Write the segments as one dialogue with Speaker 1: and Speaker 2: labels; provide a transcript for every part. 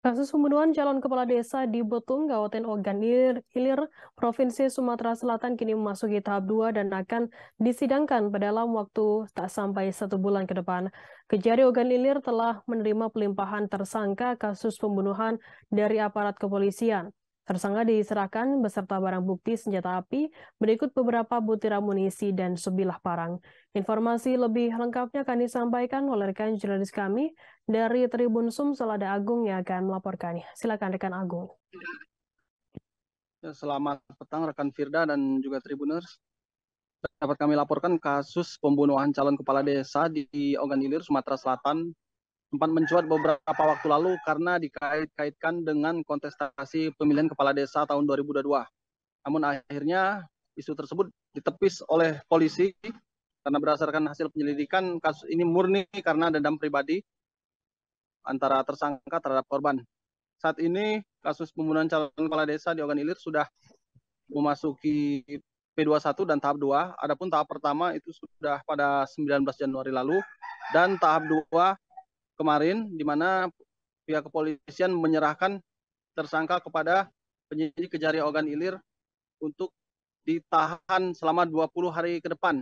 Speaker 1: Kasus pembunuhan calon kepala desa di Betung, Kabupaten Ogan Ilir, Provinsi Sumatera Selatan kini memasuki tahap 2 dan akan disidangkan pada dalam waktu tak sampai 1 bulan ke depan. Kejari Ogan Ilir telah menerima pelimpahan tersangka kasus pembunuhan dari aparat kepolisian. Tersangka diserahkan beserta barang bukti senjata api, berikut beberapa butir amunisi dan sebilah parang. Informasi lebih lengkapnya akan disampaikan oleh rekan jurnalis kami, dari Tribun Sum, Selada Agung yang akan melaporkannya. Silakan rekan Agung.
Speaker 2: Selamat petang rekan Firda dan juga Tribuners. Dapat kami laporkan kasus pembunuhan calon kepala desa di Ogan Ilir, Sumatera Selatan sempat mencuat beberapa waktu lalu karena dikait-kaitkan dengan kontestasi pemilihan kepala desa tahun 2022. Namun akhirnya isu tersebut ditepis oleh polisi karena berdasarkan hasil penyelidikan kasus ini murni karena dendam pribadi antara tersangka terhadap korban. Saat ini kasus pembunuhan calon kepala desa di Ogan Ilir sudah memasuki P21 dan tahap 2. Adapun tahap pertama itu sudah pada 19 Januari lalu dan tahap 2 kemarin di mana pihak kepolisian menyerahkan tersangka kepada penyidik Kejari Ogan Ilir untuk ditahan selama 20 hari ke depan.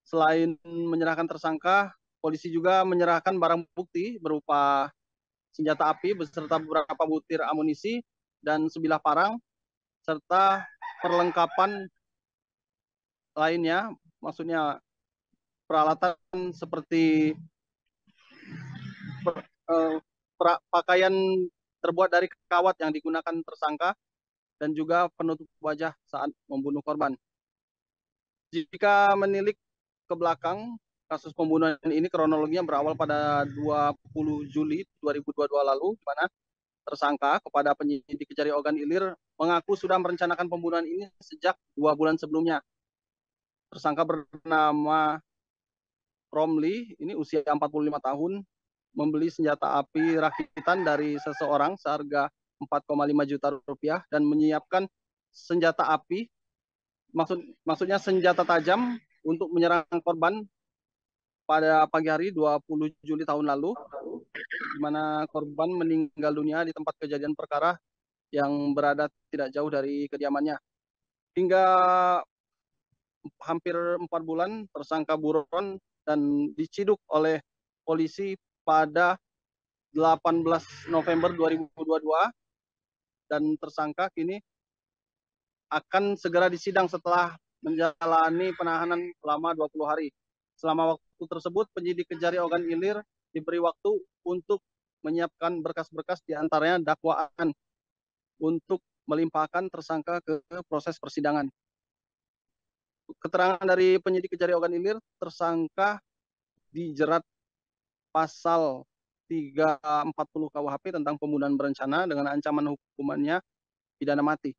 Speaker 2: Selain menyerahkan tersangka, polisi juga menyerahkan barang bukti berupa senjata api beserta beberapa butir amunisi dan sebilah parang serta perlengkapan lainnya, maksudnya peralatan seperti pakaian terbuat dari kawat yang digunakan tersangka dan juga penutup wajah saat membunuh korban. Jika menilik ke belakang, kasus pembunuhan ini kronologinya berawal pada 20 Juli 2022 lalu, di mana tersangka kepada penyidik Kejari Ogan Ilir mengaku sudah merencanakan pembunuhan ini sejak 2 bulan sebelumnya. Tersangka bernama Romli, ini usia 45 tahun, membeli senjata api rakitan dari seseorang seharga 4,5 juta rupiah dan menyiapkan senjata api, maksudnya senjata tajam untuk menyerang korban pada pagi hari 20 Juli tahun lalu, di mana korban meninggal dunia di tempat kejadian perkara yang berada tidak jauh dari kediamannya. Hingga hampir 4 bulan tersangka buron dan diciduk oleh polisi pada 18 November 2022 dan tersangka kini akan segera disidang setelah menjalani penahanan selama 20 hari. Selama waktu tersebut penyidik Kejari Ogan Ilir diberi waktu untuk menyiapkan berkas-berkas diantaranya dakwaan untuk melimpahkan tersangka ke proses persidangan. Keterangan dari penyidik Kejari Ogan Ilir, tersangka dijerat pasal 340 KUHP tentang pembunuhan berencana dengan ancaman hukumannya pidana mati.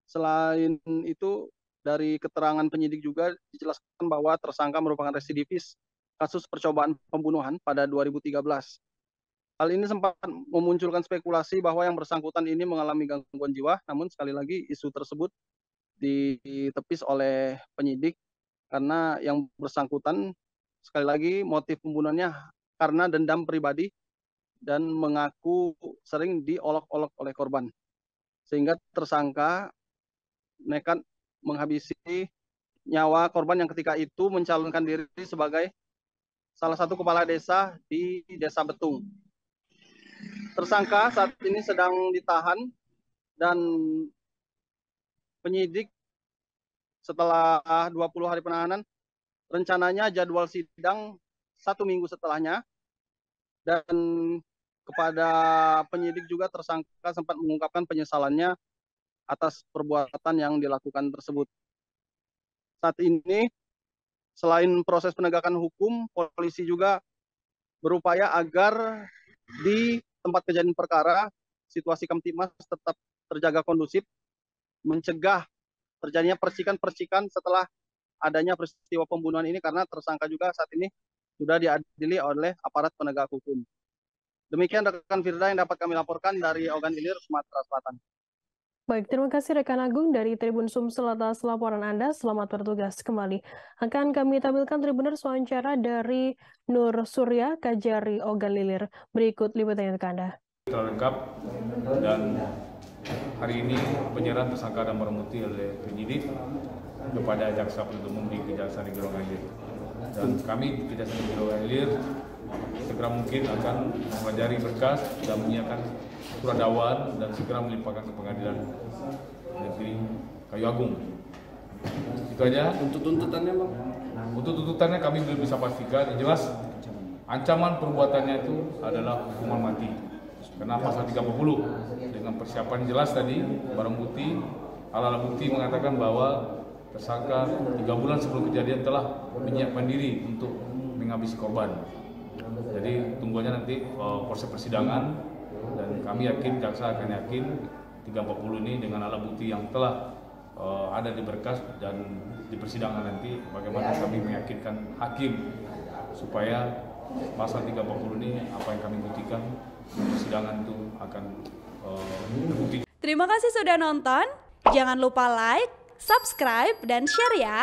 Speaker 2: Selain itu, dari keterangan penyidik juga dijelaskan bahwa tersangka merupakan residivis kasus percobaan pembunuhan pada 2013. Hal ini sempat memunculkan spekulasi bahwa yang bersangkutan ini mengalami gangguan jiwa, namun sekali lagi isu tersebut ditepis oleh penyidik karena yang bersangkutan sekali lagi motif pembunuhannya karena dendam pribadi dan mengaku sering diolok-olok oleh korban. Sehingga tersangka nekat menghabisi nyawa korban yang ketika itu mencalonkan diri sebagai salah satu kepala desa di Desa Betung. Tersangka saat ini sedang ditahan dan penyidik setelah 20 hari penahanan, rencananya jadwal sidang 1 minggu setelahnya, dan kepada penyidik juga tersangka sempat mengungkapkan penyesalannya atas perbuatan yang dilakukan tersebut. Saat ini, selain proses penegakan hukum, polisi juga berupaya agar di tempat kejadian perkara, situasi Kamtibmas tetap terjaga kondusif, mencegah terjadinya percikan-percikan setelah adanya peristiwa pembunuhan ini karena tersangka juga saat ini sudah diadili oleh aparat penegak hukum. Demikian rekan Firda yang dapat kami laporkan dari Ogan Ilir, Sumatera Selatan.
Speaker 1: Baik, terima kasih rekan Agung dari Tribun Sumsel atas laporan Anda. Selamat bertugas kembali. Akan kami tampilkan Tribuners wawancara dari Nur Surya, Kejari Ogan Ilir. Berikut liputannya untuk Anda.
Speaker 3: telah lengkap dan hari ini penyerahan tersangka dan barang bukti oleh penyidik kepada jaksa penuntut umum di Kejaksaan Negeri Ogan Ilir. Dan kami di Kejaksaan Negeri Ogan Ilir segera mungkin akan mempelajari berkas dan menyiapkan surat dakwaan dan segera melimpahkan ke Pengadilan Negeri Kayu Agung. Itu aja. Untuk tuntutannya, Bang? Untuk tuntutannya kami belum bisa pastikan. Yang jelas ancaman perbuatannya itu adalah hukuman mati. Karena pasal 30 dengan persiapan jelas tadi, barang bukti, alat bukti mengatakan bahwa tersangka 3 bulan sebelum kejadian telah menyiapkan diri untuk menghabisi korban. Jadi tunggu aja nanti proses persidangan dan kami yakin, jaksa akan yakin 340 ini dengan alat bukti yang telah ada di berkas dan di persidangan nanti bagaimana kami meyakinkan hakim supaya pasal 340 ini apa yang kami buktikan persidangan itu akan terbukti.
Speaker 4: Terima kasih sudah nonton. Jangan lupa like, subscribe, dan share ya.